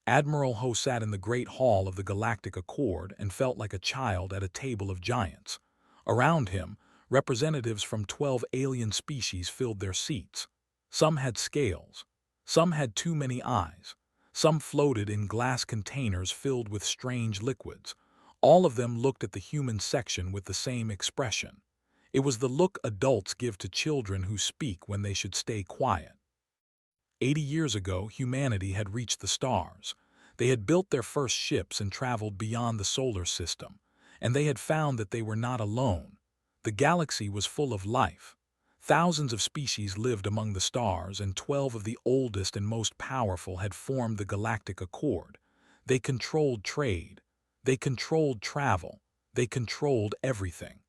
Admiral Ho sat in the great hall of the Galactic Accord and felt like a child at a table of giants. Around him, representatives from 12 alien species filled their seats. Some had scales. Some had too many eyes. Some floated in glass containers filled with strange liquids. All of them looked at the human section with the same expression. It was the look adults give to children who speak when they should stay quiet. 80 years ago, humanity had reached the stars. They had built their first ships and traveled beyond the solar system, and they had found that they were not alone. The galaxy was full of life. Thousands of species lived among the stars, and 12 of the oldest and most powerful had formed the Galactic Accord. They controlled trade. They controlled travel. They controlled everything.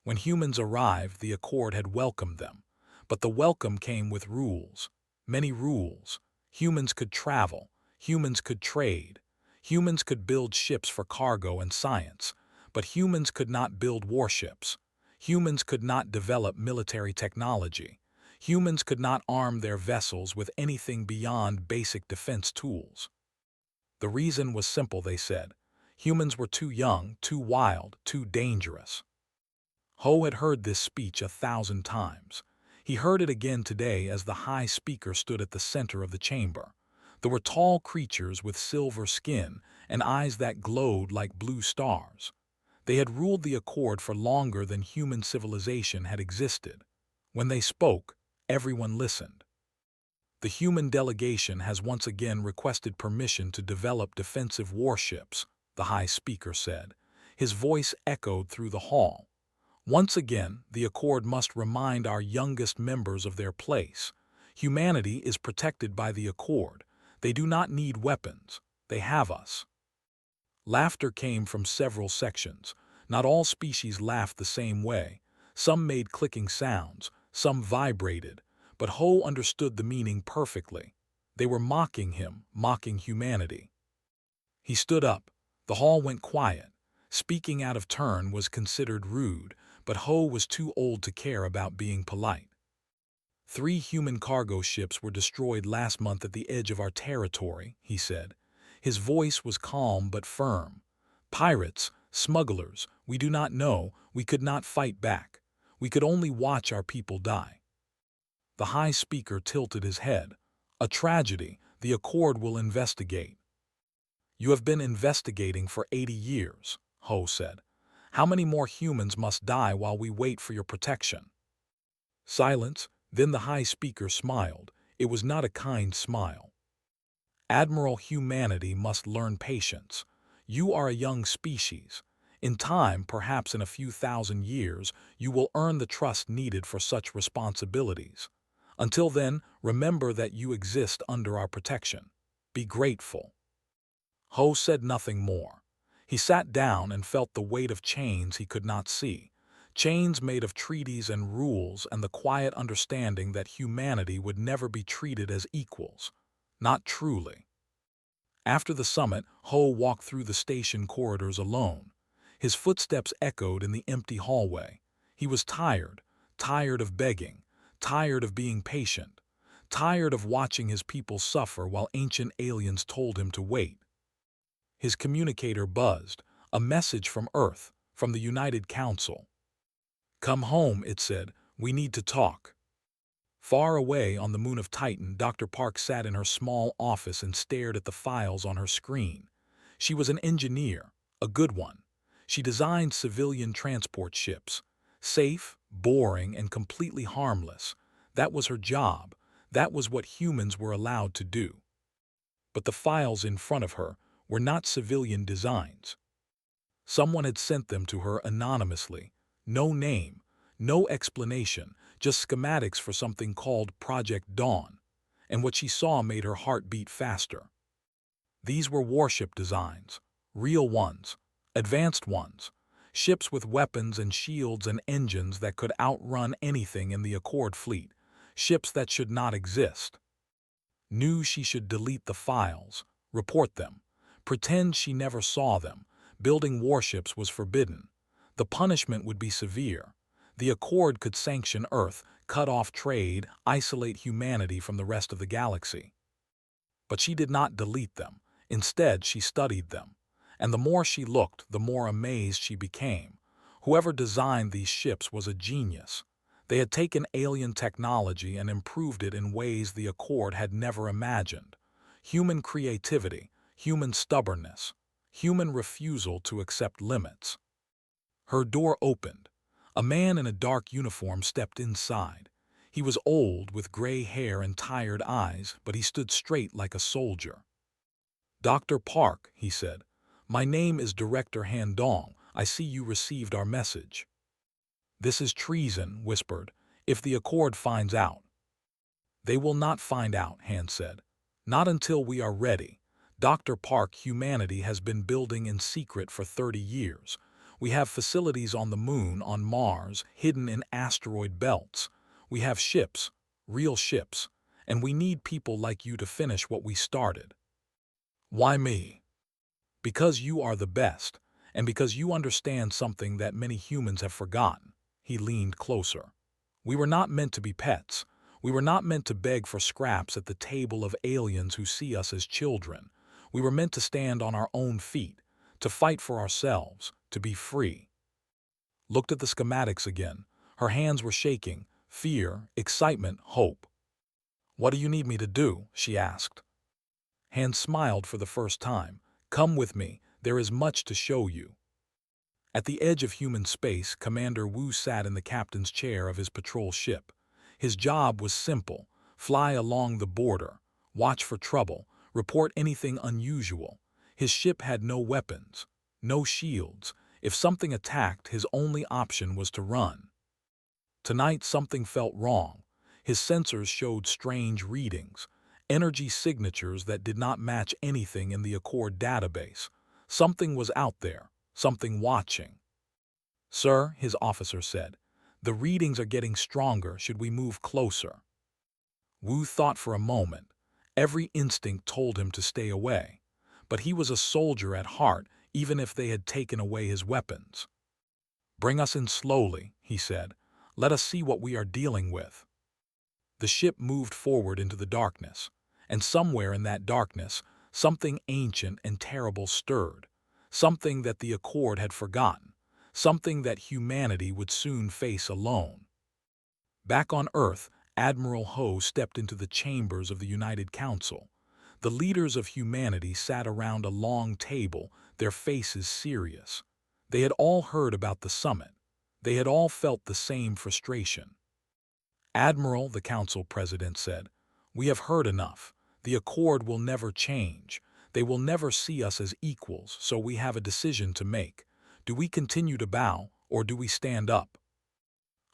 When humans arrived, the Accord had welcomed them. But the welcome came with rules. Many rules. Humans could travel. Humans could trade. Humans could build ships for cargo and science. But humans could not build warships. Humans could not develop military technology. Humans could not arm their vessels with anything beyond basic defense tools. The reason was simple, they said. Humans were too young, too wild, too dangerous. Ho had heard this speech 1,000 times. He heard it again today as the High Speaker stood at the center of the chamber. There were tall creatures with silver skin and eyes that glowed like blue stars. They had ruled the Accord for longer than human civilization had existed. When they spoke, everyone listened. The human delegation has once again requested permission to develop defensive warships, the High Speaker said. His voice echoed through the hall. Once again, the Accord must remind our youngest members of their place. Humanity is protected by the Accord. They do not need weapons. They have us. Laughter came from several sections. Not all species laughed the same way. Some made clicking sounds, some vibrated, but Ho understood the meaning perfectly. They were mocking him, mocking humanity. He stood up. The hall went quiet. Speaking out of turn was considered rude, but Ho was too old to care about being polite. 3 human cargo ships were destroyed last month at the edge of our territory, he said. His voice was calm but firm. Pirates, smugglers, we do not know, we could not fight back. We could only watch our people die. The High Speaker tilted his head. A tragedy. The Accord will investigate. You have been investigating for 80 years, Ho said. How many more humans must die while we wait for your protection? Silence. Then the High Speaker smiled. It was not a kind smile. Admiral, humanity must learn patience. You are a young species. In time, perhaps in a few thousand years, you will earn the trust needed for such responsibilities. Until then, remember that you exist under our protection. Be grateful. Ho said nothing more. He sat down and felt the weight of chains he could not see. Chains made of treaties and rules and the quiet understanding that humanity would never be treated as equals. Not truly. After the summit, Ho walked through the station corridors alone. His footsteps echoed in the empty hallway. He was tired, tired of begging, tired of being patient, tired of watching his people suffer while ancient aliens told him to wait. His communicator buzzed, a message from Earth, from the United Council. Come home, it said. We need to talk. Far away on the moon of Titan, Dr. Park sat in her small office and stared at the files on her screen. She was an engineer, a good one. She designed civilian transport ships. Safe, boring, and completely harmless. That was her job. That was what humans were allowed to do. But the files in front of her were not civilian designs. Someone had sent them to her anonymously. No name, no explanation, just schematics for something called Project Dawn, and what she saw made her heart beat faster. These were warship designs, real ones, advanced ones, ships with weapons and shields and engines that could outrun anything in the Accord fleet, ships that should not exist. Knew she should delete the files, report them, pretend she never saw them. Building warships was forbidden. The punishment would be severe. The Accord could sanction Earth, cut off trade, isolate humanity from the rest of the galaxy. But she did not delete them. Instead, she studied them. And the more she looked, the more amazed she became. Whoever designed these ships was a genius. They had taken alien technology and improved it in ways the Accord had never imagined. Human creativity, human stubbornness, human refusal to accept limits. Her door opened. A man in a dark uniform stepped inside. He was old, with gray hair and tired eyes, but he stood straight like a soldier. "Dr. Park," he said, "my name is Director Han Dong. I see you received our message." "This is treason," whispered, "if the Accord finds out." "They will not find out," Han said. "Not until we are ready. Dr. Park, humanity has been building in secret for 30 years. We have facilities on the moon, on Mars, hidden in asteroid belts. We have ships, real ships, and we need people like you to finish what we started." "Why me?" "Because you are the best, and because you understand something that many humans have forgotten." He leaned closer. "We were not meant to be pets. We were not meant to beg for scraps at the table of aliens who see us as children. We were meant to stand on our own feet, to fight for ourselves, to be free." Looked at the schematics again. Her hands were shaking. Fear, excitement, hope. "What do you need me to do?" she asked. Han smiled for the first time. "Come with me. There is much to show you." At the edge of human space, Commander Wu sat in the captain's chair of his patrol ship. His job was simple: fly along the border, watch for trouble, report anything unusual. His ship had no weapons, no shields. If something attacked, his only option was to run. Tonight something felt wrong. His sensors showed strange readings, energy signatures that did not match anything in the Accord database. Something was out there, something watching. "Sir," his officer said, "the readings are getting stronger. Should we move closer?" Wu thought for a moment. Every instinct told him to stay away. But he was a soldier at heart, even if they had taken away his weapons. "Bring us in slowly," he said. "Let us see what we are dealing with." The ship moved forward into the darkness, and somewhere in that darkness, something ancient and terrible stirred, something that the Accord had forgotten, something that humanity would soon face alone. Back on Earth, Admiral Ho stepped into the chambers of the United Council. The leaders of humanity sat around a long table, their faces serious. They had all heard about the summit. They had all felt the same frustration. "Admiral," the council president said, "we have heard enough. The Accord will never change. They will never see us as equals, so we have a decision to make. Do we continue to bow, or do we stand up?"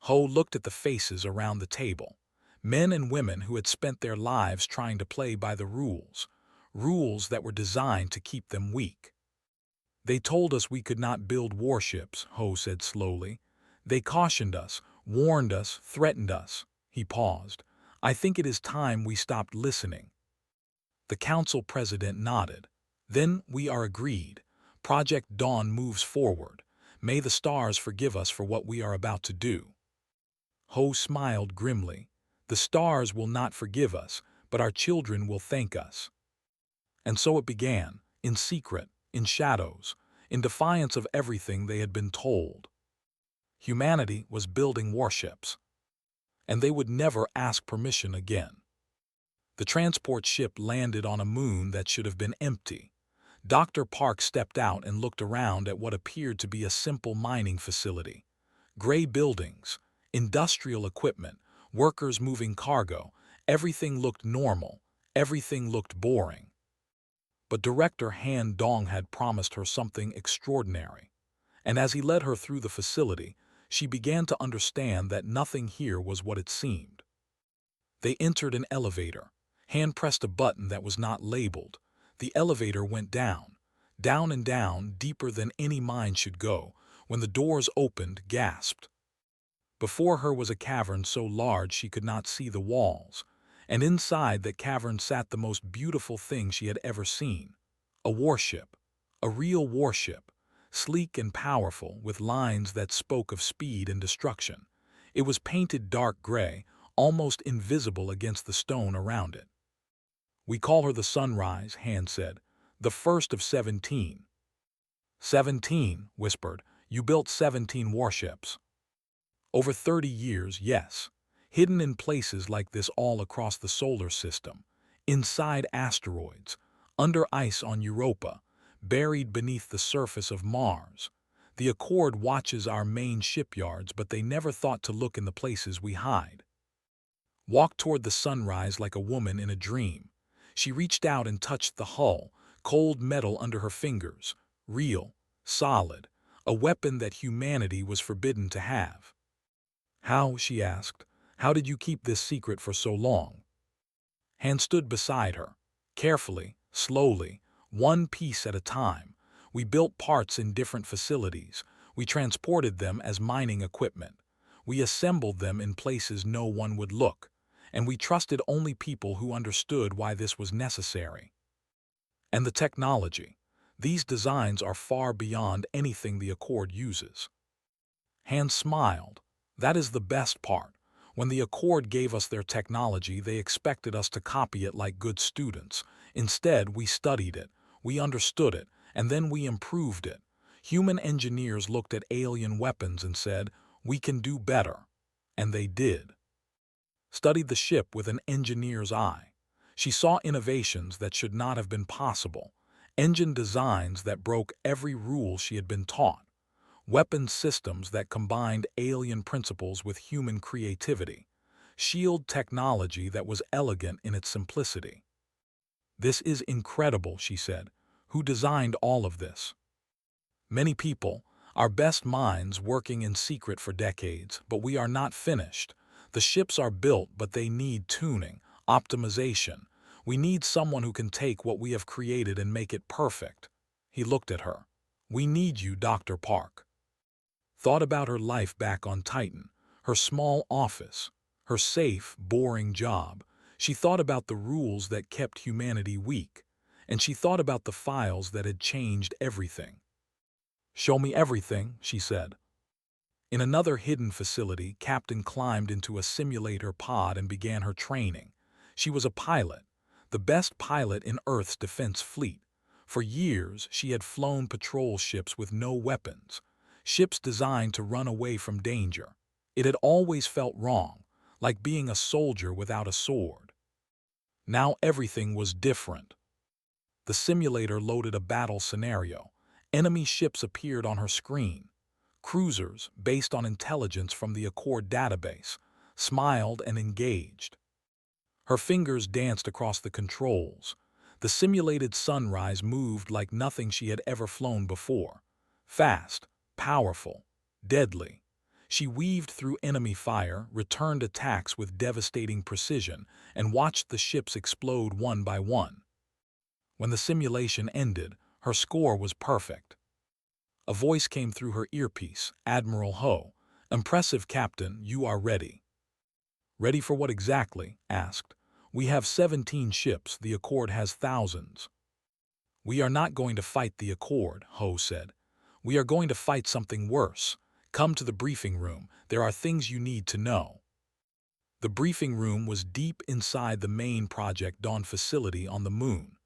Ho looked at the faces around the table. Men and women who had spent their lives trying to play by the rules, rules that were designed to keep them weak. "They told us we could not build warships," Ho said slowly. "They cautioned us, warned us, threatened us." He paused. "I think it is time we stopped listening." The council president nodded. "Then we are agreed. Project Dawn moves forward. May the stars forgive us for what we are about to do." Ho smiled grimly. "The stars will not forgive us, but our children will thank us." And so it began, in secret, in shadows, in defiance of everything they had been told. Humanity was building warships, and they would never ask permission again. The transport ship landed on a moon that should have been empty. Dr. Park stepped out and looked around at what appeared to be a simple mining facility. Gray buildings, industrial equipment, workers moving cargo, everything looked normal, everything looked boring. But Director Han Dong had promised her something extraordinary. And as he led her through the facility, she began to understand that nothing here was what it seemed. They entered an elevator. Han pressed a button that was not labeled. The elevator went down, down and down, deeper than any mind should go. When the doors opened, gasped. Before her was a cavern so large she could not see the walls, and inside that cavern sat the most beautiful thing she had ever seen. A warship, a real warship, sleek and powerful, with lines that spoke of speed and destruction. It was painted dark gray, almost invisible against the stone around it. We call her the Sunrise, Han said. The first of 17. 17, whispered. You built 17 warships. Over 30 years, yes. Hidden in places like this all across the solar system. Inside asteroids. Under ice on Europa. Buried beneath the surface of Mars. The Accord watches our main shipyards, but they never thought to look in the places we hide. Walked toward the Sunrise like a woman in a dream. She reached out and touched the hull, cold metal under her fingers. Real, solid, a weapon that humanity was forbidden to have. How, she asked, how did you keep this secret for so long? Han stood beside her. Carefully, slowly, one piece at a time. We built parts in different facilities. We transported them as mining equipment. We assembled them in places no one would look. And we trusted only people who understood why this was necessary. And the technology. These designs are far beyond anything the Accord uses. Han smiled. That is the best part. When the Accord gave us their technology, they expected us to copy it like good students. Instead, we studied it, we understood it, and then we improved it. Human engineers looked at alien weapons and said, we can do better. And they did. Studied the ship with an engineer's eye. She saw innovations that should not have been possible, engine designs that broke every rule she had been taught, weapon systems that combined alien principles with human creativity, shield technology that was elegant in its simplicity. This is incredible, she said. Who designed all of this? Many people, our best minds working in secret for decades, but we are not finished. The ships are built, but they need tuning, optimization. We need someone who can take what we have created and make it perfect. He looked at her. We need you, Dr. Park. Thought about her life back on Titan, her small office, her safe, boring job. She thought about the rules that kept humanity weak, and she thought about the files that had changed everything. Show me everything, she said. In another hidden facility, Captain climbed into a simulator pod and began her training. She was a pilot, the best pilot in Earth's defense fleet. For years, she had flown patrol ships with no weapons, ships designed to run away from danger. It had always felt wrong, like being a soldier without a sword. Now everything was different. The simulator loaded a battle scenario. Enemy ships appeared on her screen. Cruisers, based on intelligence from the Accord database, smiled and engaged. Her fingers danced across the controls. The simulated Sunrise moved like nothing she had ever flown before. Fast, powerful, deadly. She weaved through enemy fire, returned attacks with devastating precision, and watched the ships explode one by one. When the simulation ended, her score was perfect. A voice came through her earpiece. Admiral Ho. Impressive, Captain, you are ready. Ready for what exactly? Asked. We have 17 ships, the Accord has thousands. We are not going to fight the Accord, Ho said. We are going to fight something worse. Come to the briefing room, there are things you need to know. The briefing room was deep inside the main Project Dawn facility on the moon.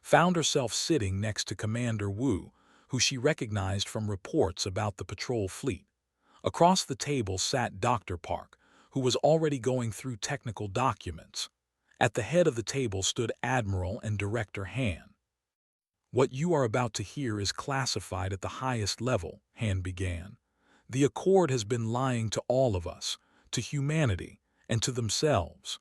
Found herself sitting next to Commander Wu, who she recognized from reports about the patrol fleet. Across the table sat Dr. Park, who was already going through technical documents. At the head of the table stood Admiral and Director Han. What you are about to hear is classified at the highest level, Han began. The Accord has been lying to all of us, to humanity, and to themselves.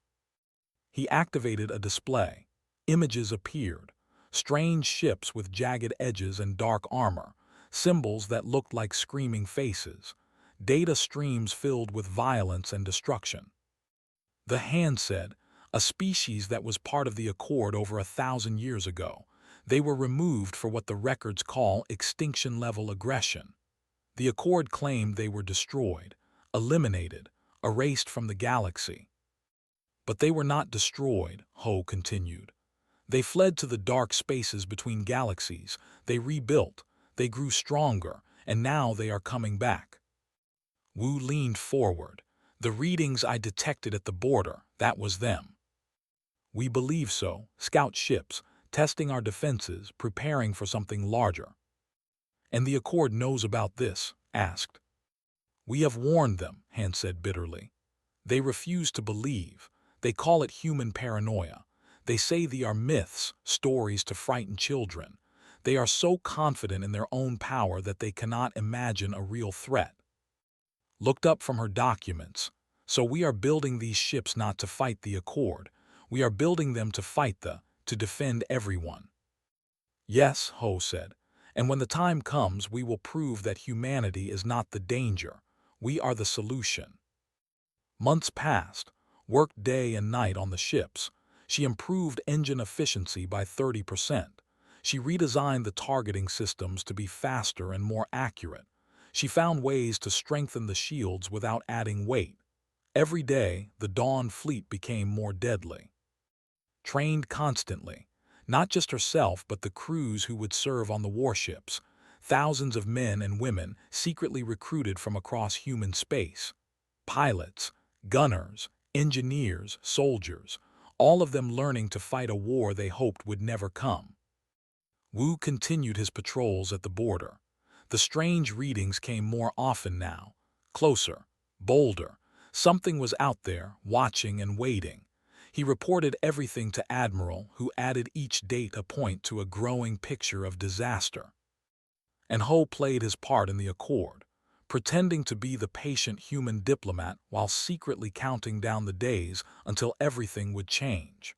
He activated a display. Images appeared. Strange ships with jagged edges and dark armor, symbols that looked like screaming faces, data streams filled with violence and destruction. The Han said, a species that was part of the Accord over 1,000 years ago. They were removed for what the records call extinction-level aggression. The Accord claimed they were destroyed, eliminated, erased from the galaxy. But they were not destroyed, Ho continued. They fled to the dark spaces between galaxies, they rebuilt, they grew stronger, and now they are coming back. Wu leaned forward. The readings I detected at the border, that was them. We believe so. Scout ships, testing our defenses, preparing for something larger. And the Accord knows about this? Asked. We have warned them, Han said bitterly. They refuse to believe. They call it human paranoia. They say they are myths, stories to frighten children. They are so confident in their own power that they cannot imagine a real threat. Looked up from her documents. So we are building these ships not to fight the Accord. We are building them to fight to defend everyone. Yes, Ho said. And when the time comes, we will prove that humanity is not the danger. We are the solution. Months passed, worked day and night on the ships. She improved engine efficiency by 30%. She redesigned the targeting systems to be faster and more accurate. She found ways to strengthen the shields without adding weight. Every day, the Dawn fleet became more deadly. Trained constantly, not just herself but the crews who would serve on the warships, thousands of men and women secretly recruited from across human space. Pilots, gunners, engineers, soldiers, all of them learning to fight a war they hoped would never come. Wu continued his patrols at the border. The strange readings came more often now, closer, bolder. Something was out there, watching and waiting. He reported everything to Admiral, who added each data point to a growing picture of disaster. And Ho played his part in the Accord, pretending to be the patient human diplomat while secretly counting down the days until everything would change.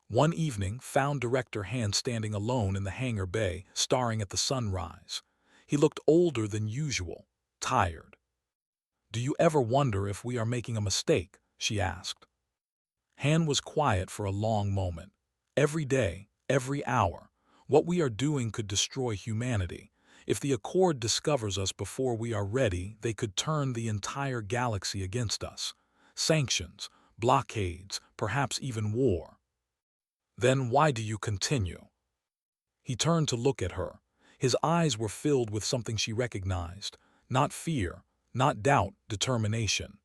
One evening found Director Han standing alone in the hangar bay, staring at the sunrise. He looked older than usual, tired. "Do you ever wonder if we are making a mistake?" she asked. Han was quiet for a long moment. Every day, every hour, what we are doing could destroy humanity. If the Accord discovers us before we are ready, they could turn the entire galaxy against us. Sanctions, blockades, perhaps even war. Then why do you continue? He turned to look at her. His eyes were filled with something she recognized. Not fear, not doubt, determination.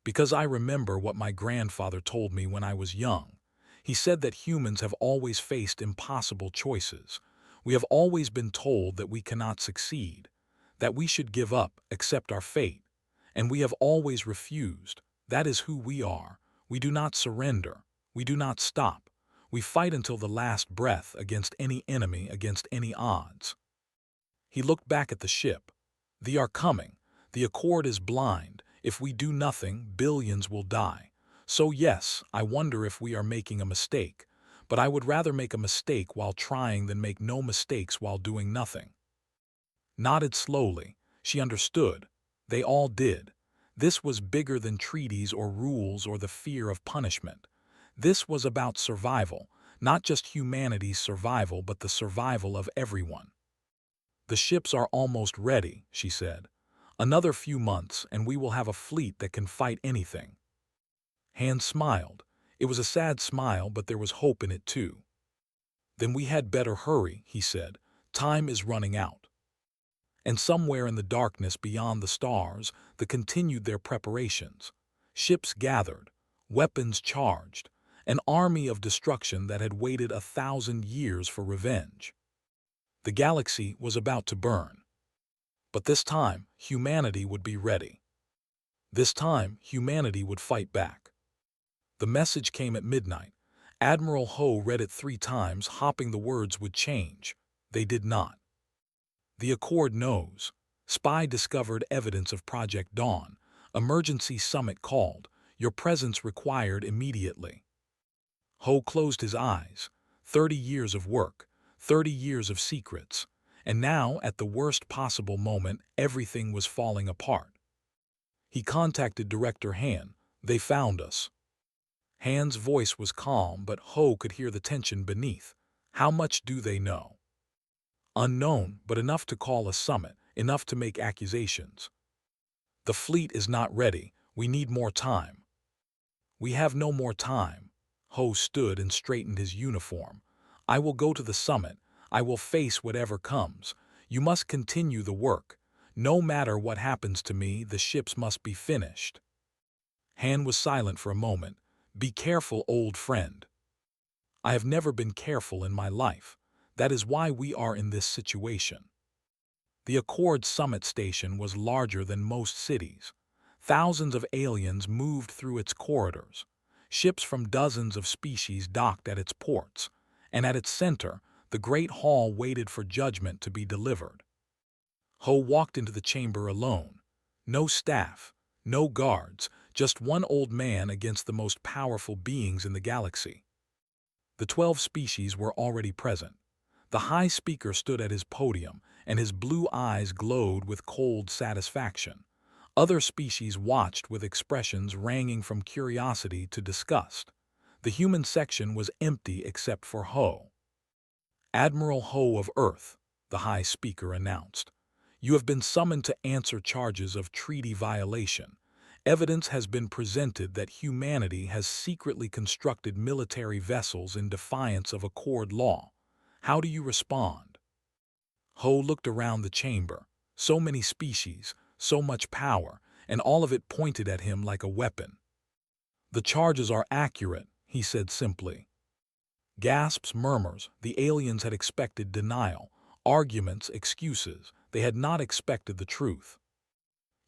Because I remember what my grandfather told me when I was young. He said that humans have always faced impossible choices. We have always been told that we cannot succeed, that we should give up, accept our fate. And we have always refused. That is who we are. We do not surrender. We do not stop. We fight until the last breath against any enemy, against any odds. He looked back at the ship. They are coming. The Accord is blind. If we do nothing, billions will die. So yes, I wonder if we are making a mistake. But I would rather make a mistake while trying than make no mistakes while doing nothing. Nodded slowly. She understood. They all did. This was bigger than treaties or rules or the fear of punishment. This was about survival, not just humanity's survival but the survival of everyone. The ships are almost ready, she said. Another few months and we will have a fleet that can fight anything. Han smiled. It was a sad smile, but there was hope in it too. Then we had better hurry, he said. Time is running out. And somewhere in the darkness beyond the stars, they continued their preparations. Ships gathered, weapons charged, an army of destruction that had waited 1,000 years for revenge. The galaxy was about to burn. But this time, humanity would be ready. This time, humanity would fight back. The message came at midnight. Admiral Ho read it 3 times, hoping the words would change. They did not. The Accord knows. Spy discovered evidence of Project Dawn. Emergency summit called. Your presence required immediately. Ho closed his eyes. 30 years of work, 30 years of secrets. And now, at the worst possible moment, everything was falling apart. He contacted Director Han. They found us. Han's voice was calm, but Ho could hear the tension beneath. How much do they know? Unknown, but enough to call a summit, enough to make accusations. The fleet is not ready. We need more time. We have no more time. Ho stood and straightened his uniform. I will go to the summit. I will face whatever comes. You must continue the work. No matter what happens to me, the ships must be finished. Han was silent for a moment. Be careful, old friend. I have never been careful in my life. That is why we are in this situation. The Accord Summit Station was larger than most cities. Thousands of aliens moved through its corridors. Ships from dozens of species docked at its ports, and at its center, the Great Hall waited for judgment to be delivered. Ho walked into the chamber alone. No staff, no guards, just one old man against the most powerful beings in the galaxy. The 12 species were already present. The High Speaker stood at his podium, and his blue eyes glowed with cold satisfaction. Other species watched with expressions ranging from curiosity to disgust. The human section was empty except for Ho. Admiral Ho of Earth, the High Speaker announced. You have been summoned to answer charges of treaty violation. Evidence has been presented that humanity has secretly constructed military vessels in defiance of Accord law. How do you respond? Ho looked around the chamber. So many species, so much power, and all of it pointed at him like a weapon. The charges are accurate, he said simply. Gasps, murmurs. The aliens had expected denial. Arguments, excuses. They had not expected the truth.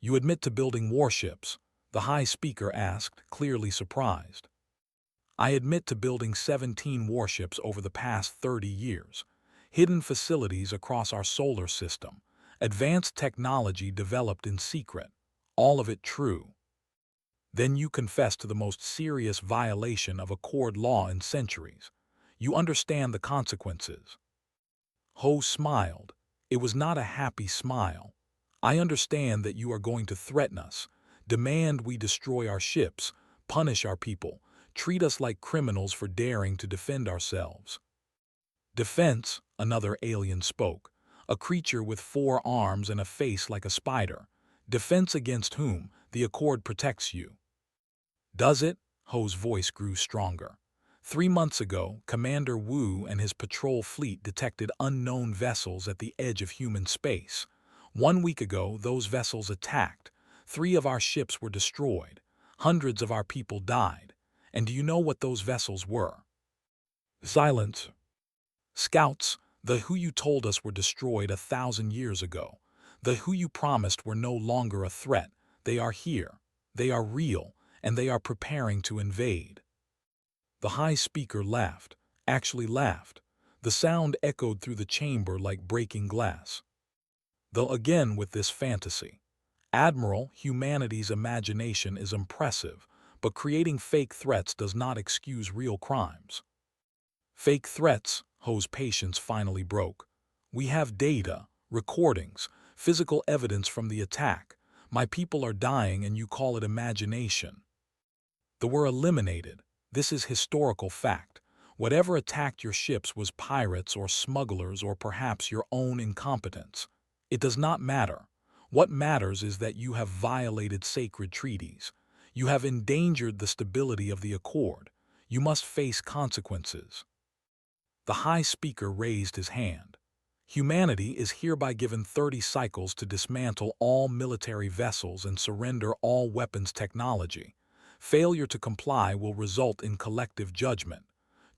You admit to building warships? The High Speaker asked, clearly surprised. I admit to building 17 warships over the past 30 years. Hidden facilities across our solar system. Advanced technology developed in secret. All of it true. Then you confess to the most serious violation of Accord law in centuries. You understand the consequences. Ho smiled. It was not a happy smile. I understand that you are going to threaten us, demand we destroy our ships, punish our people, treat us like criminals for daring to defend ourselves. Defense, another alien spoke, a creature with 4 arms and a face like a spider. Defense against whom? The Accord protects you. Does it? Ho's voice grew stronger. 3 months ago, Commander Wu and his patrol fleet detected unknown vessels at the edge of human space. 1 week ago, those vessels attacked. 3 of our ships were destroyed. Hundreds of our people died. And do you know what those vessels were? Silence. Scouts, the who you told us were destroyed 1,000 years ago. The who you promised were no longer a threat. They are here. They are real, and they are preparing to invade. The High Speaker laughed, actually laughed. The sound echoed through the chamber like breaking glass. Though again with this fantasy. Admiral, humanity's imagination is impressive, but creating fake threats does not excuse real crimes. Fake threats, Ho's patience finally broke. We have data, recordings, physical evidence from the attack. My people are dying and you call it imagination. They were eliminated. This is historical fact. Whatever attacked your ships was pirates or smugglers or perhaps your own incompetence. It does not matter. What matters is that you have violated sacred treaties. You have endangered the stability of the Accord. You must face consequences. The High Speaker raised his hand. Humanity is hereby given 30 cycles to dismantle all military vessels and surrender all weapons technology. Failure to comply will result in collective judgment,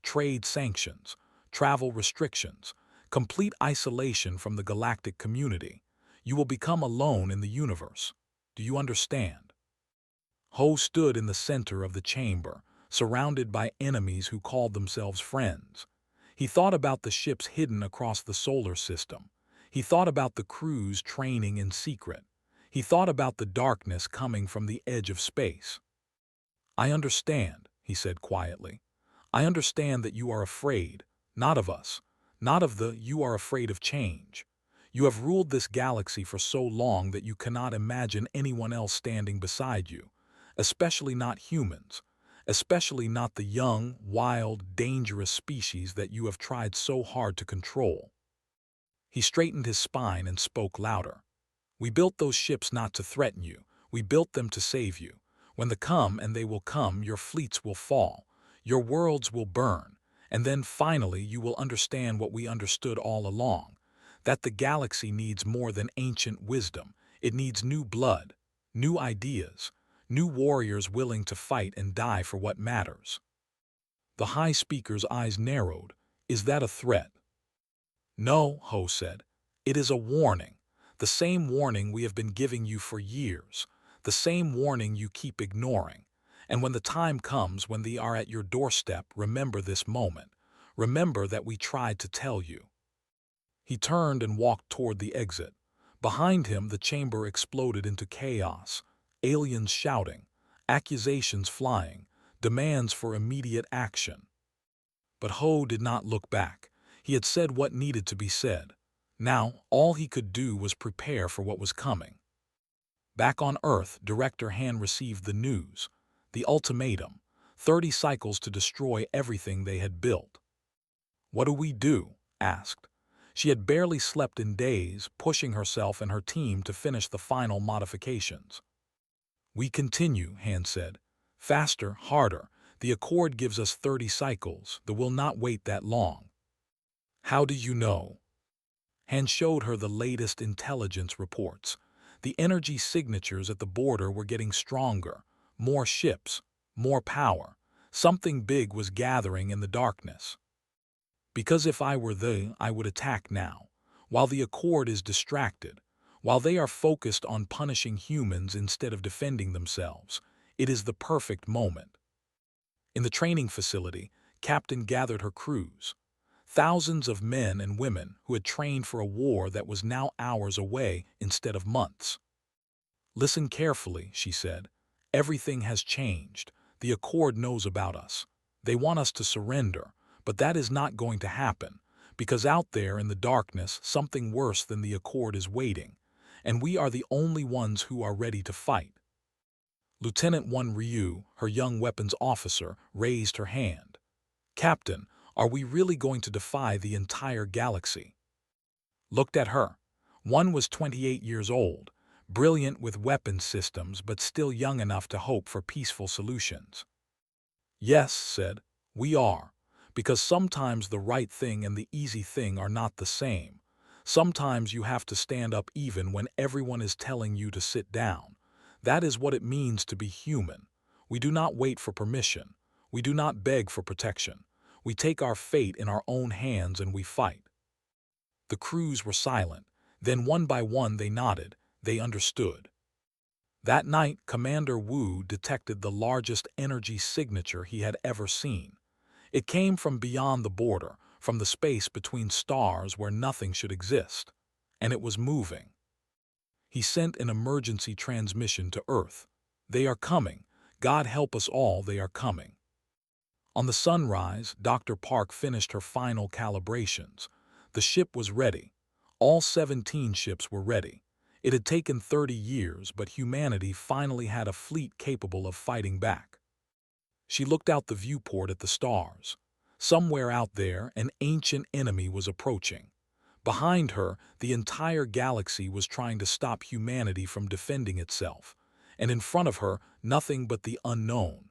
trade sanctions, travel restrictions, complete isolation from the galactic community. You will become alone in the universe. Do you understand? Ho stood in the center of the chamber, surrounded by enemies who called themselves friends. He thought about the ships hidden across the solar system. He thought about the crews training in secret. He thought about the darkness coming from the edge of space. I understand, he said quietly. I understand that you are afraid, not of us, not of the you are afraid of change. You have ruled this galaxy for so long that you cannot imagine anyone else standing beside you, especially not humans, especially not the young, wild, dangerous species that you have tried so hard to control. He straightened his spine and spoke louder. We built those ships not to threaten you. We built them to save you. When they come, and they will come, your fleets will fall, your worlds will burn, and then finally you will understand what we understood all along, that the galaxy needs more than ancient wisdom. It needs new blood, new ideas, New warriors willing to fight and die for what matters. The High Speaker's eyes narrowed. Is that a threat? No, Ho said. It is a warning. The same warning we have been giving you for years. The same warning you keep ignoring. And when the time comes when they are at your doorstep, remember this moment. Remember that we tried to tell you. He turned and walked toward the exit. Behind him, the chamber exploded into chaos. Aliens shouting, accusations flying, demands for immediate action. But Ho did not look back. He had said what needed to be said. Now, all he could do was prepare for what was coming. Back on Earth, Director Han received the news. The ultimatum. 30 cycles to destroy everything they had built. What do we do? Asked. She had barely slept in days, pushing herself and her team to finish the final modifications. We continue, Han said. Faster, harder. The Accord gives us 30 cycles. They will not wait that long. How do you know? Han showed her the latest intelligence reports. The energy signatures at the border were getting stronger. More ships, more power. Something big was gathering in the darkness. Because if I were they, I would attack now. While the Accord is distracted, while they are focused on punishing humans instead of defending themselves, it is the perfect moment. In the training facility, Captain gathered her crews. Thousands of men and women who had trained for a war that was now hours away instead of months. Listen carefully, she said. Everything has changed. The Accord knows about us. They want us to surrender, but that is not going to happen, because out there in the darkness something worse than the Accord is waiting, and we are the only ones who are ready to fight. Lieutenant 1 Ryu, her young weapons officer, raised her hand. Captain, are we really going to defy the entire galaxy? Looked at her. One was 28 years old, brilliant with weapons systems but still young enough to hope for peaceful solutions. Yes, said, we are, because sometimes the right thing and the easy thing are not the same. Sometimes you have to stand up even when everyone is telling you to sit down. That is what it means to be human. We do not wait for permission. We do not beg for protection. We take our fate in our own hands and we fight. The crews were silent. Then one by one they nodded. They understood. That night, Commander Wu detected the largest energy signature he had ever seen. It came from beyond the border, from the space between stars where nothing should exist. And it was moving. He sent an emergency transmission to Earth. They are coming. God help us all, they are coming. On the sunrise, Dr. Park finished her final calibrations. The ship was ready. All 17 ships were ready. It had taken 30 years, but humanity finally had a fleet capable of fighting back. She looked out the viewport at the stars. Somewhere out there, an ancient enemy was approaching. Behind her, the entire galaxy was trying to stop humanity from defending itself. And in front of her, nothing but the unknown.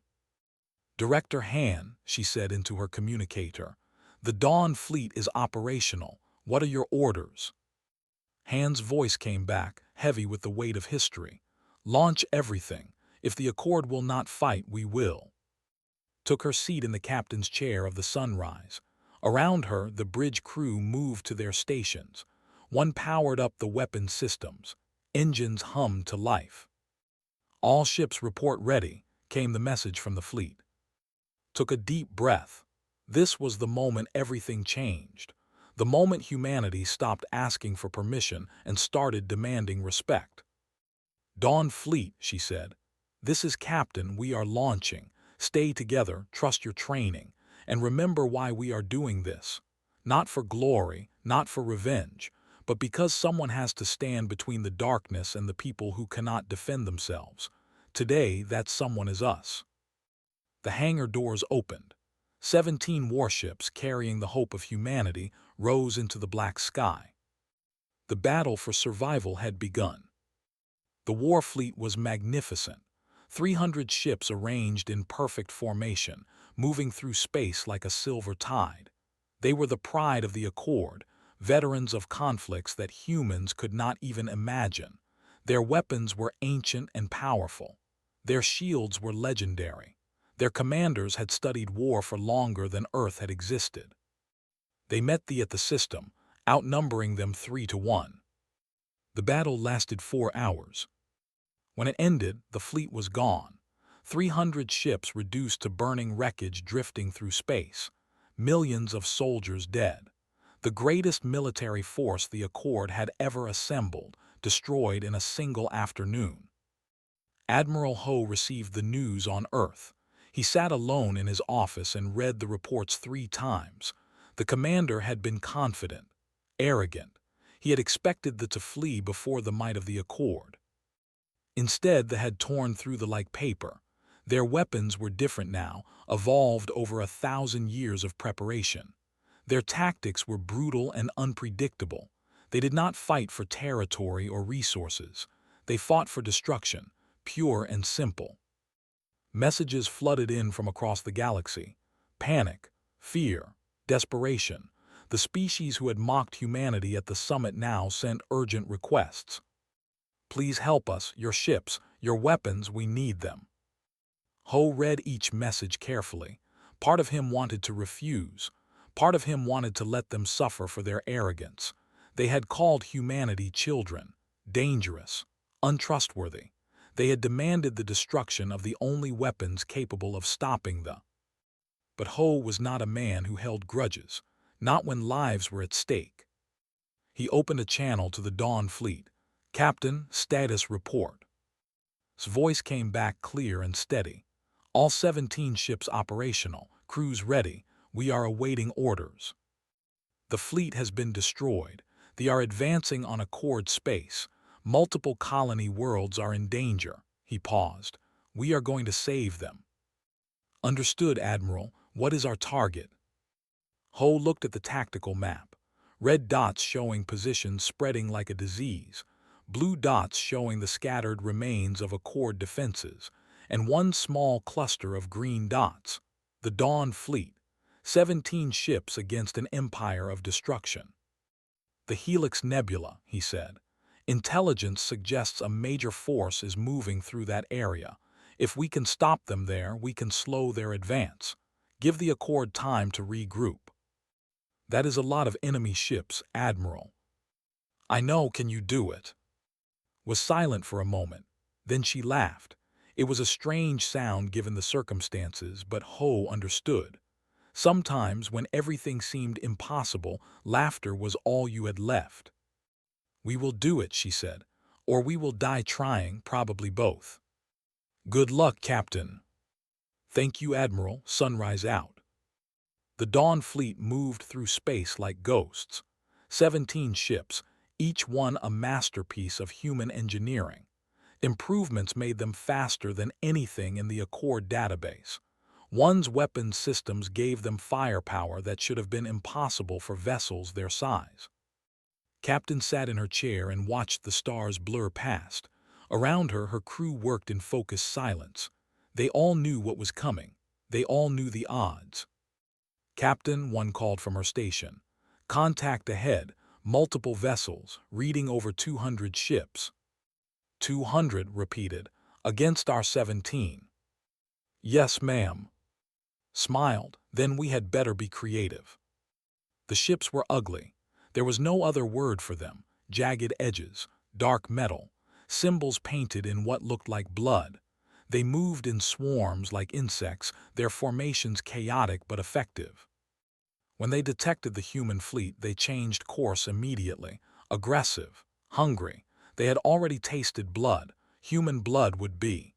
Director Han, she said into her communicator, the Dawn Fleet is operational. What are your orders? Han's voice came back, heavy with the weight of history. Launch everything. If the Accord will not fight, we will. Took her seat in the captain's chair of the Sunrise. Around her, the bridge crew moved to their stations. One powered up the weapon systems. Engines hummed to life. All ships report ready, came the message from the fleet. Took a deep breath. This was the moment everything changed. The moment humanity stopped asking for permission and started demanding respect. Dawn Fleet, she said. This is Captain, we are launching. Stay together, trust your training, and remember why we are doing this. Not for glory, not for revenge, but because someone has to stand between the darkness and the people who cannot defend themselves. Today, that someone is us. The hangar doors opened. 17 warships carrying the hope of humanity rose into the black sky. The battle for survival had begun. The war fleet was magnificent. 300 ships arranged in perfect formation, moving through space like a silver tide. They were the pride of the Accord, veterans of conflicts that humans could not even imagine. Their weapons were ancient and powerful. Their shields were legendary. Their commanders had studied war for longer than Earth had existed. They met thee at the system, outnumbering them 3-1. The battle lasted 4 hours. When it ended, the fleet was gone. 300 ships reduced to burning wreckage drifting through space. Millions of soldiers dead. The greatest military force the Accord had ever assembled, destroyed in a single afternoon. Admiral Ho received the news on Earth. He sat alone in his office and read the reports 3 times. The commander had been confident, arrogant. He had expected to flee before the might of the Accord. Instead, they had torn through the like paper. Their weapons were different now, evolved over 1,000 years of preparation. Their tactics were brutal and unpredictable. They did not fight for territory or resources. They fought for destruction, pure and simple. Messages flooded in from across the galaxy. Panic, fear, desperation. The species who had mocked humanity at the summit now sent urgent requests. Please help us, your ships, your weapons, we need them. Ho read each message carefully. Part of him wanted to refuse. Part of him wanted to let them suffer for their arrogance. They had called humanity children, dangerous, untrustworthy. They had demanded the destruction of the only weapons capable of stopping the. But Ho was not a man who held grudges, not when lives were at stake. He opened a channel to the Dawn Fleet. Captain, status report. His voice came back clear and steady. All 17 ships operational, crews ready. We are awaiting orders. The fleet has been destroyed. They are advancing on Accord space. Multiple colony worlds are in danger. He paused. We are going to save them. Understood, Admiral. What is our target? Ho looked at the tactical map. Red dots showing positions spreading like a disease. Blue dots showing the scattered remains of Accord defenses, and one small cluster of green dots. The Dawn Fleet. 17 ships against an empire of destruction. The Helix Nebula, he said. Intelligence suggests a major force is moving through that area. If we can stop them there, we can slow their advance. Give the Accord time to regroup. That is a lot of enemy ships, Admiral. I know, can you do it? Was silent for a moment. Then she laughed. It was a strange sound given the circumstances, but Ho understood. Sometimes, when everything seemed impossible, laughter was all you had left. We will do it, she said, or we will die trying, probably both. Good luck, Captain. Thank you, Admiral. Sunrise out. The Dawn Fleet moved through space like ghosts. 17 ships, each one a masterpiece of human engineering. Improvements made them faster than anything in the Accord database. One's weapons systems gave them firepower that should have been impossible for vessels their size. Captain sat in her chair and watched the stars blur past. Around her, her crew worked in focused silence. They all knew what was coming. They all knew the odds. Captain, one called from her station. Contact ahead, multiple vessels, reading over 200 ships. 200, repeated, against our 17. Yes, ma'am. Smiled, then we had better be creative. The ships were ugly. There was no other word for them. Jagged edges, dark metal, symbols painted in what looked like blood. They moved in swarms like insects, their formations chaotic but effective. When they detected the human fleet, they changed course immediately. Aggressive, hungry. They had already tasted blood. Human blood would be.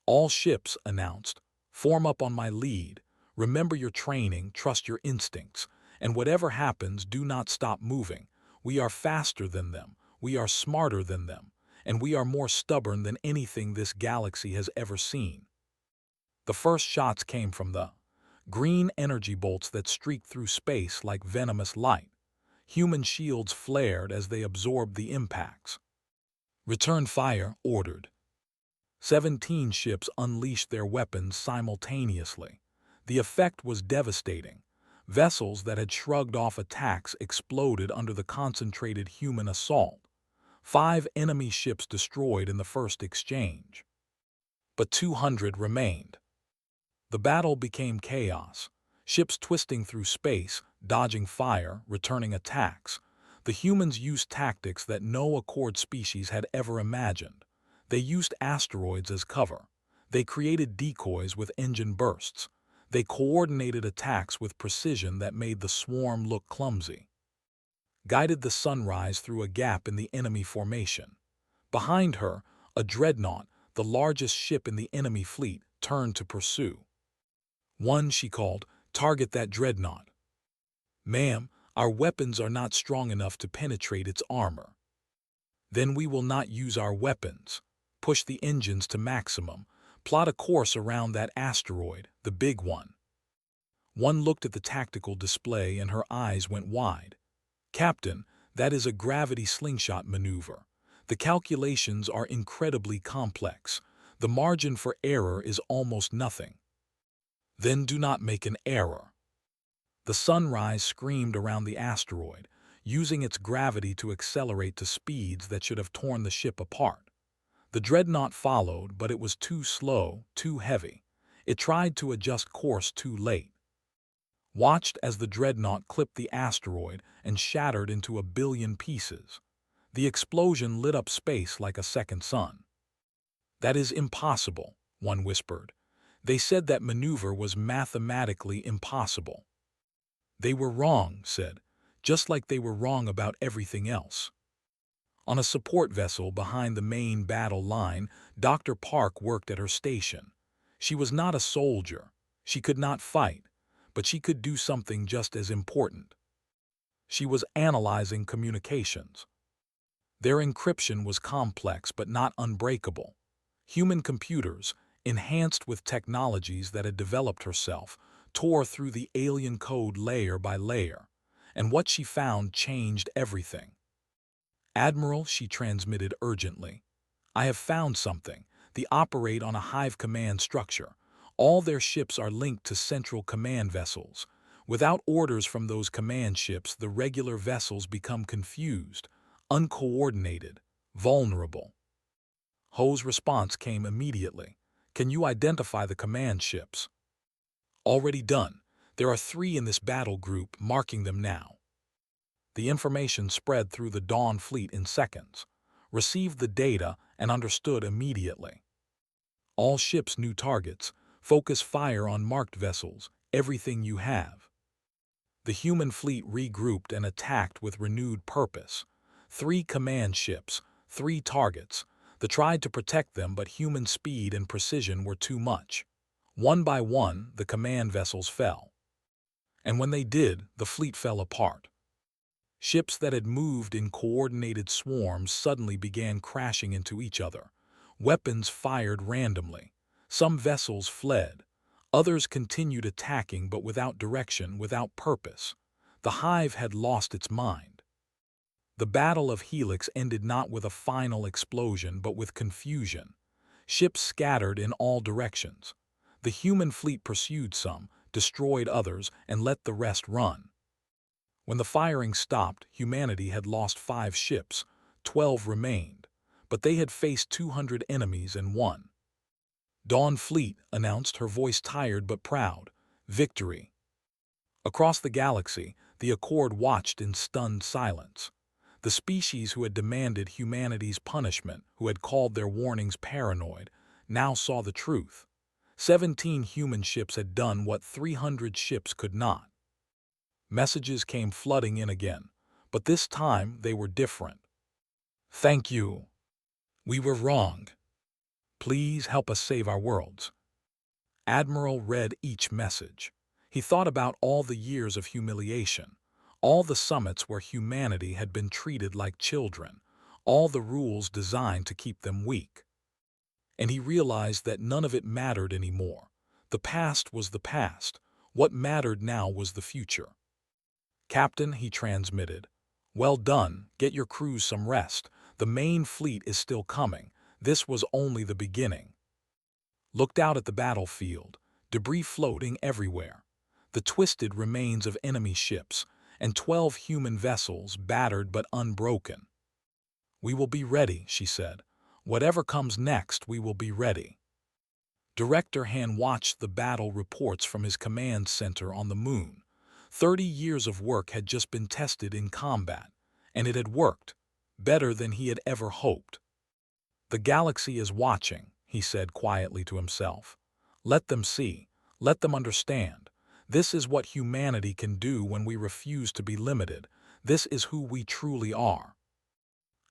All ships, announced, form up on my lead. Remember your training, trust your instincts, and whatever happens, do not stop moving. We are faster than them, we are smarter than them, and we are more stubborn than anything this galaxy has ever seen. The first shots came from the green energy bolts that streaked through space like venomous light. Human shields flared as they absorbed the impacts. Return fire, ordered. 17 ships unleashed their weapons simultaneously. The effect was devastating. Vessels that had shrugged off attacks exploded under the concentrated human assault. 5 enemy ships destroyed in the first exchange. but 200 remained. The battle became chaos. Ships twisting through space, dodging fire, returning attacks. The humans used tactics that no Accord species had ever imagined. They used asteroids as cover. They created decoys with engine bursts. They coordinated attacks with precision that made the swarm look clumsy. Guided the sunrise through a gap in the enemy formation. Behind her, a dreadnought, the largest ship in the enemy fleet, turned to pursue. One, she called, target that dreadnought. Ma'am, our weapons are not strong enough to penetrate its armor. Then we will not use our weapons. Push the engines to maximum. Plot a course around that asteroid, the big one. One looked at the tactical display and her eyes went wide. Captain, that is a gravity slingshot maneuver. The calculations are incredibly complex. The margin for error is almost nothing. Then do not make an error. The sunrise screamed around the asteroid, using its gravity to accelerate to speeds that should have torn the ship apart. The dreadnought followed, but it was too slow, too heavy. It tried to adjust course too late. Watched as the dreadnought clipped the asteroid and shattered into a billion pieces. The explosion lit up space like a second sun. That is impossible, one whispered. They said that maneuver was mathematically impossible. They were wrong, said, just like they were wrong about everything else. On a support vessel behind the main battle line, Dr. Park worked at her station. She was not a soldier. She could not fight, but she could do something just as important. She was analyzing communications. Their encryption was complex but not unbreakable. Human computers, enhanced with technologies that had developed herself, tore through the alien code layer by layer, and what she found changed everything. Admiral, she transmitted urgently, I have found something. They operate on a hive command structure. All their ships are linked to central command vessels. Without orders from those command ships, the regular vessels become confused, uncoordinated, vulnerable. Ho's response came immediately. Can you identify the command ships? Already done. There are 3 in this battle group, marking them now. The information spread through the Dawn fleet in seconds, received the data, and understood immediately. All ships knew targets. Focus fire on marked vessels, everything you have. The human fleet regrouped and attacked with renewed purpose. 3 command ships, 3 targets. They tried to protect them, but human speed and precision were too much. One by one, the command vessels fell. And when they did, the fleet fell apart. Ships that had moved in coordinated swarms suddenly began crashing into each other. Weapons fired randomly. Some vessels fled. Others continued attacking, but without direction, without purpose. The hive had lost its mind. The Battle of Helix ended not with a final explosion, but with confusion. Ships scattered in all directions. The human fleet pursued some, destroyed others, and let the rest run. When the firing stopped, humanity had lost 5 ships, 12 remained, but they had faced 200 enemies and won. Dawn Fleet announced, her voice tired but proud, victory. Across the galaxy, the Accord watched in stunned silence. The species who had demanded humanity's punishment, who had called their warnings paranoid, now saw the truth. 17 human ships had done what 300 ships could not. Messages came flooding in again, but this time they were different. Thank you. We were wrong. Please help us save our worlds. Admiral read each message. He thought about all the years of humiliation, all the summits where humanity had been treated like children, all the rules designed to keep them weak. And he realized that none of it mattered anymore. The past was the past. What mattered now was the future. Captain, he transmitted. Well done, get your crews some rest. The main fleet is still coming. This was only the beginning. Looked out at the battlefield, debris floating everywhere. The twisted remains of enemy ships, and 12 human vessels battered but unbroken. We will be ready, she said. Whatever comes next, we will be ready. Director Han watched the battle reports from his command center on the moon. 30 years of work had just been tested in combat, and it had worked, better than he had ever hoped. "The galaxy is watching," he said quietly to himself. "Let them see, let them understand. This is what humanity can do when we refuse to be limited. This is who we truly are."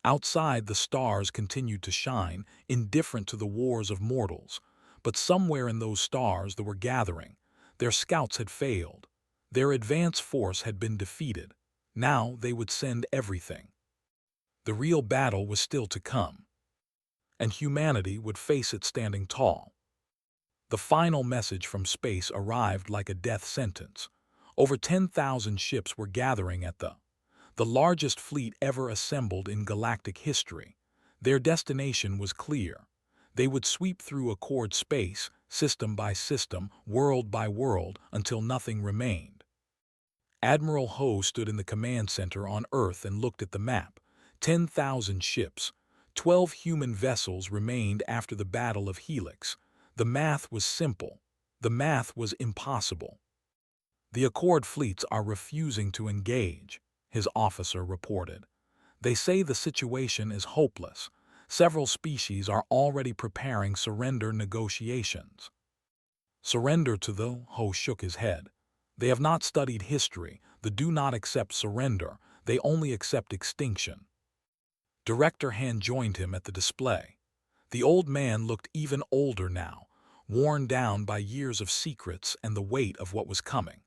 Outside, the stars continued to shine, indifferent to the wars of mortals. But somewhere in those stars that were gathering, their scouts had failed. Their advance force had been defeated. Now they would send everything. The real battle was still to come, and humanity would face it standing tall. The final message from space arrived like a death sentence. Over 10,000 ships were gathering at the largest fleet ever assembled in galactic history. Their destination was clear. They would sweep through Accord space, system by system, world by world, until nothing remained. Admiral Ho stood in the command center on Earth and looked at the map. 10,000 ships, 12 human vessels remained after the Battle of Helix. The math was simple. The math was impossible. "The Accord fleets are refusing to engage," his officer reported. "They say the situation is hopeless. Several species are already preparing surrender negotiations." "Surrender to the—" Ho shook his head. "They have not studied history. They do not accept surrender. They only accept extinction." Director Han joined him at the display. The old man looked even older now, worn down by years of secrets and the weight of what was coming.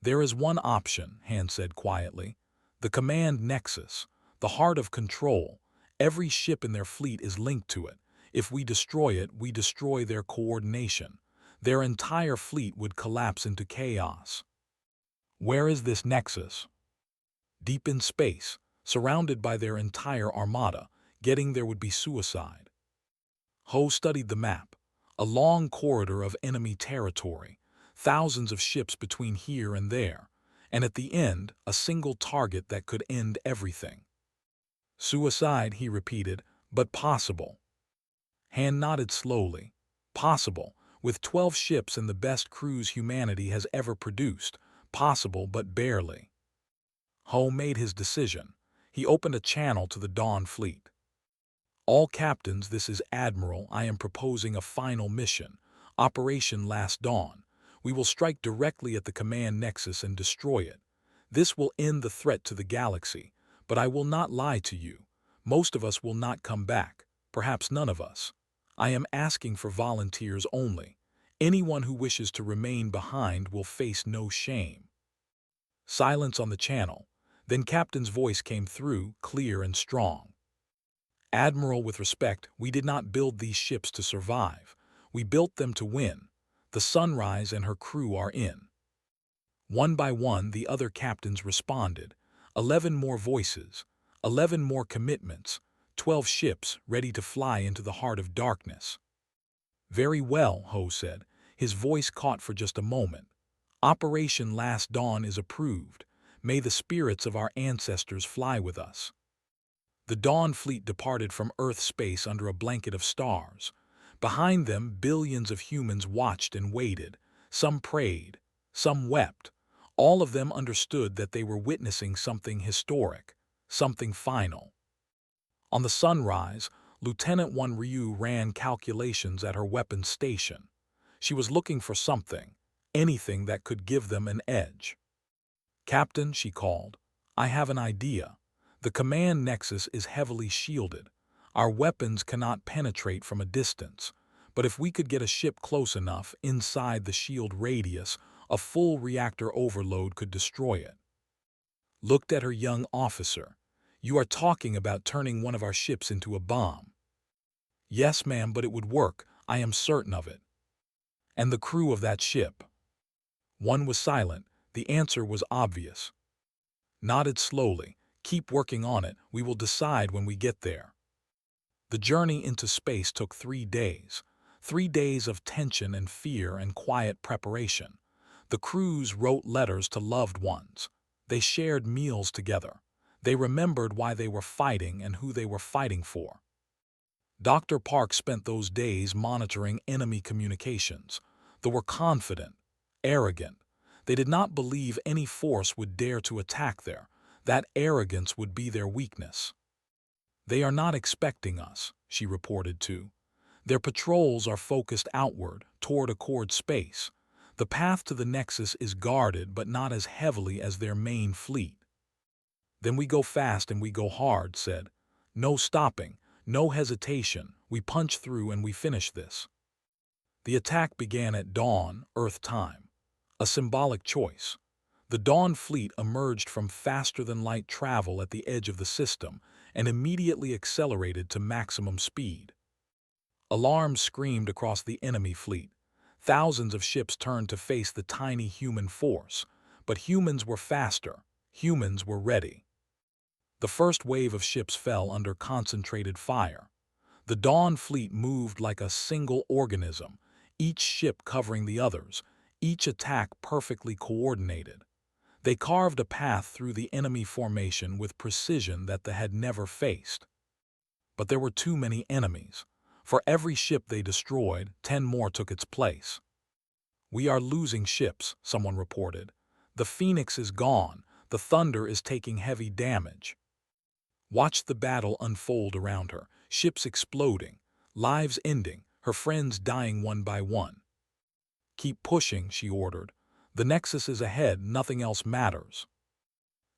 "There is one option," Han said quietly. "The command nexus, the heart of control. Every ship in their fleet is linked to it. If we destroy it, we destroy their coordination. Their entire fleet would collapse into chaos." "Where is this nexus?" "Deep in space, surrounded by their entire armada. Getting there would be suicide." Ho studied the map. A long corridor of enemy territory, thousands of ships between here and there, and at the end, a single target that could end everything. "Suicide," he repeated, "but possible." Han nodded slowly. "Possible, with 12 ships and the best crews humanity has ever produced. Possible, but barely." Ho made his decision. He opened a channel to the Dawn Fleet. "All captains, this is Admiral. I am proposing a final mission. Operation Last Dawn. We will strike directly at the command nexus and destroy it. This will end the threat to the galaxy. But I will not lie to you. Most of us will not come back. Perhaps none of us. I am asking for volunteers only. Anyone who wishes to remain behind will face no shame." Silence on the channel. Then Captain's voice came through, clear and strong. "Admiral, with respect, we did not build these ships to survive. We built them to win. The Sunrise and her crew are in." One by one, the other captains responded. 11 more voices, 11 more commitments, 12 ships ready to fly into the heart of darkness. "Very well," Ho said. His voice caught for just a moment. "Operation Last Dawn is approved. May the spirits of our ancestors fly with us." The Dawn Fleet departed from Earth space under a blanket of stars. Behind them, billions of humans watched and waited. Some prayed, some wept. All of them understood that they were witnessing something historic, something final. On the Sunrise, Lieutenant 1 Ryu ran calculations at her weapons station. She was looking for something, anything that could give them an edge. "Captain," she called, "I have an idea. The command nexus is heavily shielded. Our weapons cannot penetrate from a distance. But if we could get a ship close enough inside the shield radius, a full reactor overload could destroy it." Looked at her young officer. "You are talking about turning one of our ships into a bomb." "Yes, ma'am, but it would work. I am certain of it." "And the crew of that ship?" One was silent. The answer was obvious. Nodded slowly. "Keep working on it. We will decide when we get there." The journey into space took 3 days. 3 days of tension and fear and quiet preparation. The crews wrote letters to loved ones. They shared meals together. They remembered why they were fighting and who they were fighting for. Dr. Park spent those days monitoring enemy communications. They were confident, arrogant. They did not believe any force would dare to attack there. That arrogance would be their weakness. "They are not expecting us," she reported too. "Their patrols are focused outward, toward Accord space. The path to the Nexus is guarded but not as heavily as their main fleet." "Then we go fast and we go hard," said. "No stopping, no hesitation. We punch through and we finish this." The attack began at dawn, Earth time. A symbolic choice. The Dawn fleet emerged from faster-than-light travel at the edge of the system and immediately accelerated to maximum speed. Alarms screamed across the enemy fleet. Thousands of ships turned to face the tiny human force. But humans were faster. Humans were ready. The first wave of ships fell under concentrated fire. The Dawn fleet moved like a single organism, each ship covering the others, each attack perfectly coordinated. They carved a path through the enemy formation with precision that they had never faced. But there were too many enemies. For every ship they destroyed, 10 more took its place. "We are losing ships," someone reported. "The Phoenix is gone. The Thunder is taking heavy damage." Watched the battle unfold around her, ships exploding, lives ending, her friends dying one by one. "Keep pushing," she ordered. "The Nexus is ahead, nothing else matters."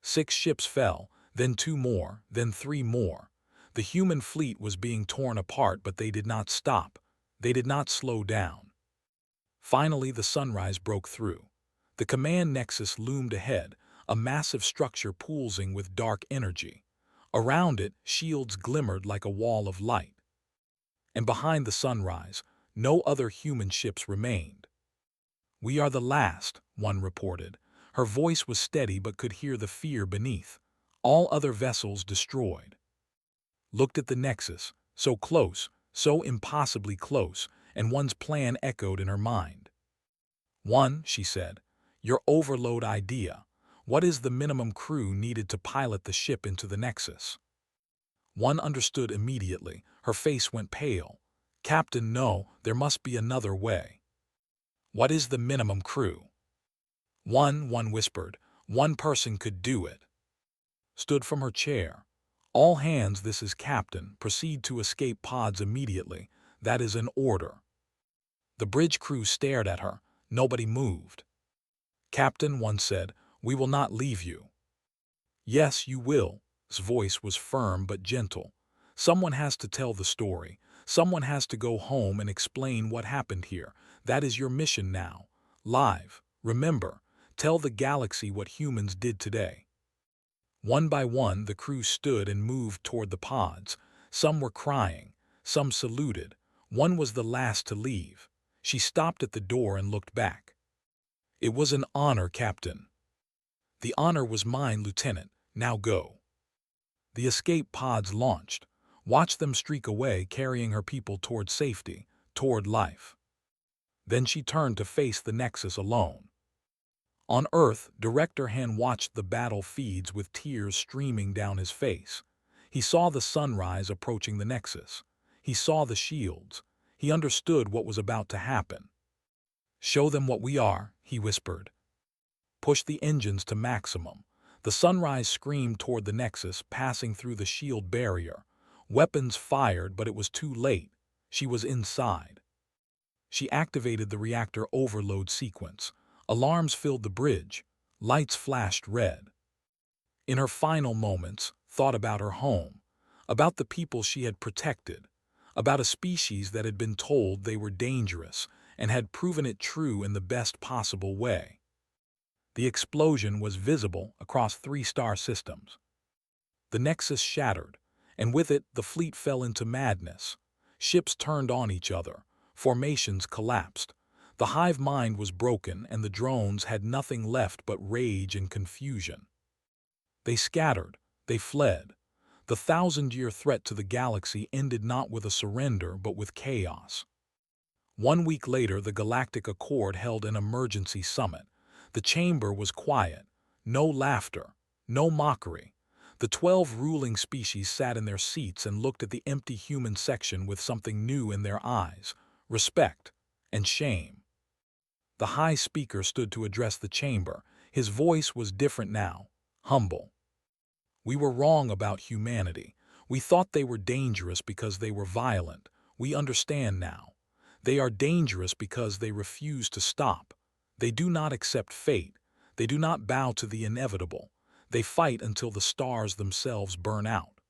6 ships fell, then 2 more, then 3 more. The human fleet was being torn apart, but they did not stop. They did not slow down. Finally, the sunrise broke through. The command nexus loomed ahead, a massive structure pulsing with dark energy. Around it, shields glimmered like a wall of light. And behind the sunrise, no other human ships remained. "We are the last," one reported. Her voice was steady but could hear the fear beneath. "All other vessels destroyed." Looked at the Nexus, so close, so impossibly close, and one's plan echoed in her mind. "One," she said, "your overload idea. What is the minimum crew needed to pilot the ship into the Nexus?" One understood immediately. Her face went pale. "Captain, no, there must be another way." "What is the minimum crew?" One whispered. "One person could do it." Stood from her chair. "All hands, this is Captain. Proceed to escape pods immediately. That is an order." The bridge crew stared at her. Nobody moved. "Captain," one said, "we will not leave you." "Yes, you will." His voice was firm but gentle. "Someone has to tell the story. Someone has to go home and explain what happened here. That is your mission now. Live. Remember, tell the galaxy what humans did today." One by one, the crew stood and moved toward the pods. Some were crying. Some saluted. One was the last to leave. She stopped at the door and looked back. "It was an honor, Captain." "The honor was mine, Lieutenant. Now go." The escape pods launched. Watch them streak away, carrying her people toward safety, toward life. Then she turned to face the Nexus alone. On Earth, Director Han watched the battle feeds with tears streaming down his face. He saw the sunrise approaching the Nexus. He saw the shields. He understood what was about to happen. "Show them what we are," he whispered. Push the engines to maximum. The sunrise screamed toward the Nexus, passing through the shield barrier. Weapons fired, but it was too late. She was inside. She activated the reactor overload sequence. Alarms filled the bridge. Lights flashed red. In her final moments, thought about her home, about the people she had protected, about a species that had been told they were dangerous and had proven it true in the best possible way. The explosion was visible across 3 star systems. The Nexus shattered, and with it the fleet fell into madness. Ships turned on each other. Formations collapsed. The hive mind was broken, and the drones had nothing left but rage and confusion. They scattered. They fled. The 1,000-year threat to the galaxy ended not with a surrender but with chaos. 1 week later, the Galactic Accord held an emergency summit. The chamber was quiet. No laughter. No mockery. The 12 ruling species sat in their seats and looked at the empty human section with something new in their eyes: respect and shame. The High Speaker stood to address the chamber. His voice was different now, humble. We were wrong about humanity. We thought they were dangerous because they were violent. We understand now. They are dangerous because they refuse to stop. They do not accept fate. They do not bow to the inevitable. They fight until the stars themselves burn out.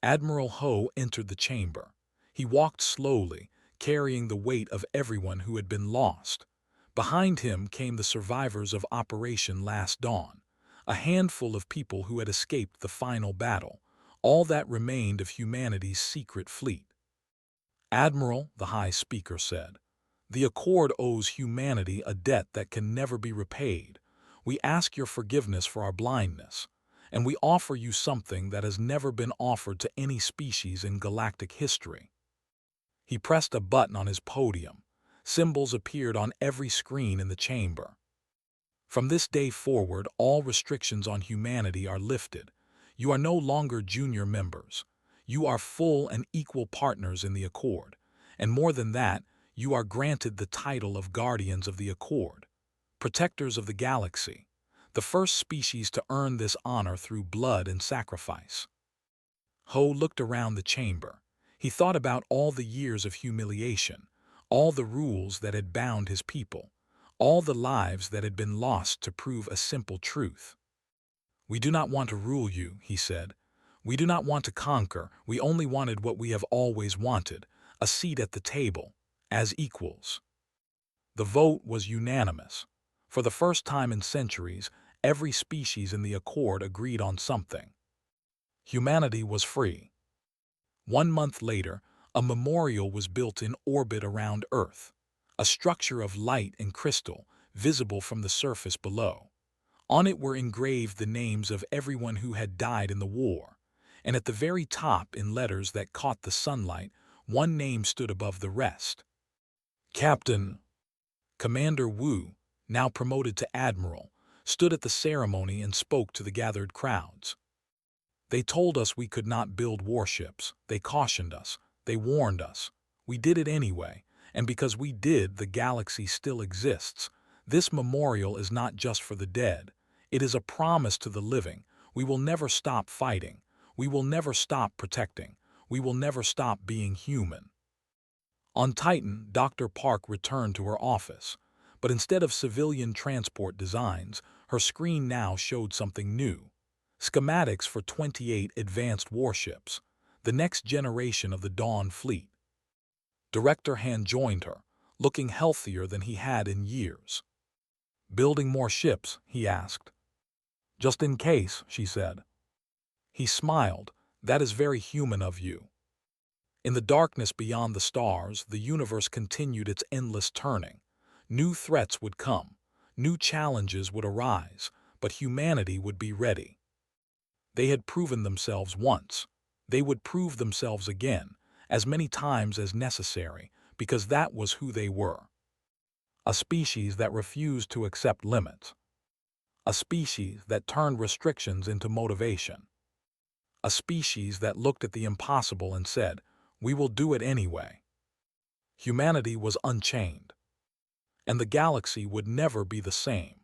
Admiral Ho entered the chamber. He walked slowly, carrying the weight of everyone who had been lost. Behind him came the survivors of Operation Last Dawn, a handful of people who had escaped the final battle, all that remained of humanity's secret fleet. "Admiral," the High Speaker said, "the Accord owes humanity a debt that can never be repaid. We ask your forgiveness for our blindness, and we offer you something that has never been offered to any species in galactic history." He pressed a button on his podium. Symbols appeared on every screen in the chamber. "From this day forward, all restrictions on humanity are lifted. You are no longer junior members. You are full and equal partners in the Accord. And more than that, you are granted the title of Guardians of the Accord, protectors of the galaxy, the first species to earn this honor through blood and sacrifice." Ho looked around the chamber. He thought about all the years of humiliation, all the rules that had bound his people, all the lives that had been lost to prove a simple truth. "We do not want to rule you," he said. "We do not want to conquer. We only wanted what we have always wanted: a seat at the table, as equals." The vote was unanimous. For the first time in centuries, every species in the Accord agreed on something. Humanity was free. 1 month later, a memorial was built in orbit around Earth, a structure of light and crystal, visible from the surface below. On it were engraved the names of everyone who had died in the war, and at the very top, in letters that caught the sunlight, one name stood above the rest: Captain. Commander Wu, now promoted to Admiral, stood at the ceremony and spoke to the gathered crowds. "They told us we could not build warships. They cautioned us. They warned us. We did it anyway, and because we did, the galaxy still exists. This memorial is not just for the dead. It is a promise to the living. We will never stop fighting. We will never stop protecting. We will never stop being human." On Titan, Dr. Park returned to her office, but instead of civilian transport designs, her screen now showed something new: schematics for 28 advanced warships, the next generation of the Dawn fleet. Director Han joined her, looking healthier than he had in years. "Building more ships?" he asked. "Just in case," she said. He smiled. "That is very human of you." In the darkness beyond the stars, the universe continued its endless turning. New threats would come, new challenges would arise, but humanity would be ready. They had proven themselves once. They would prove themselves again, as many times as necessary, because that was who they were. A species that refused to accept limits. A species that turned restrictions into motivation. A species that looked at the impossible and said, "We will do it anyway." Humanity was unchained, and the galaxy would never be the same.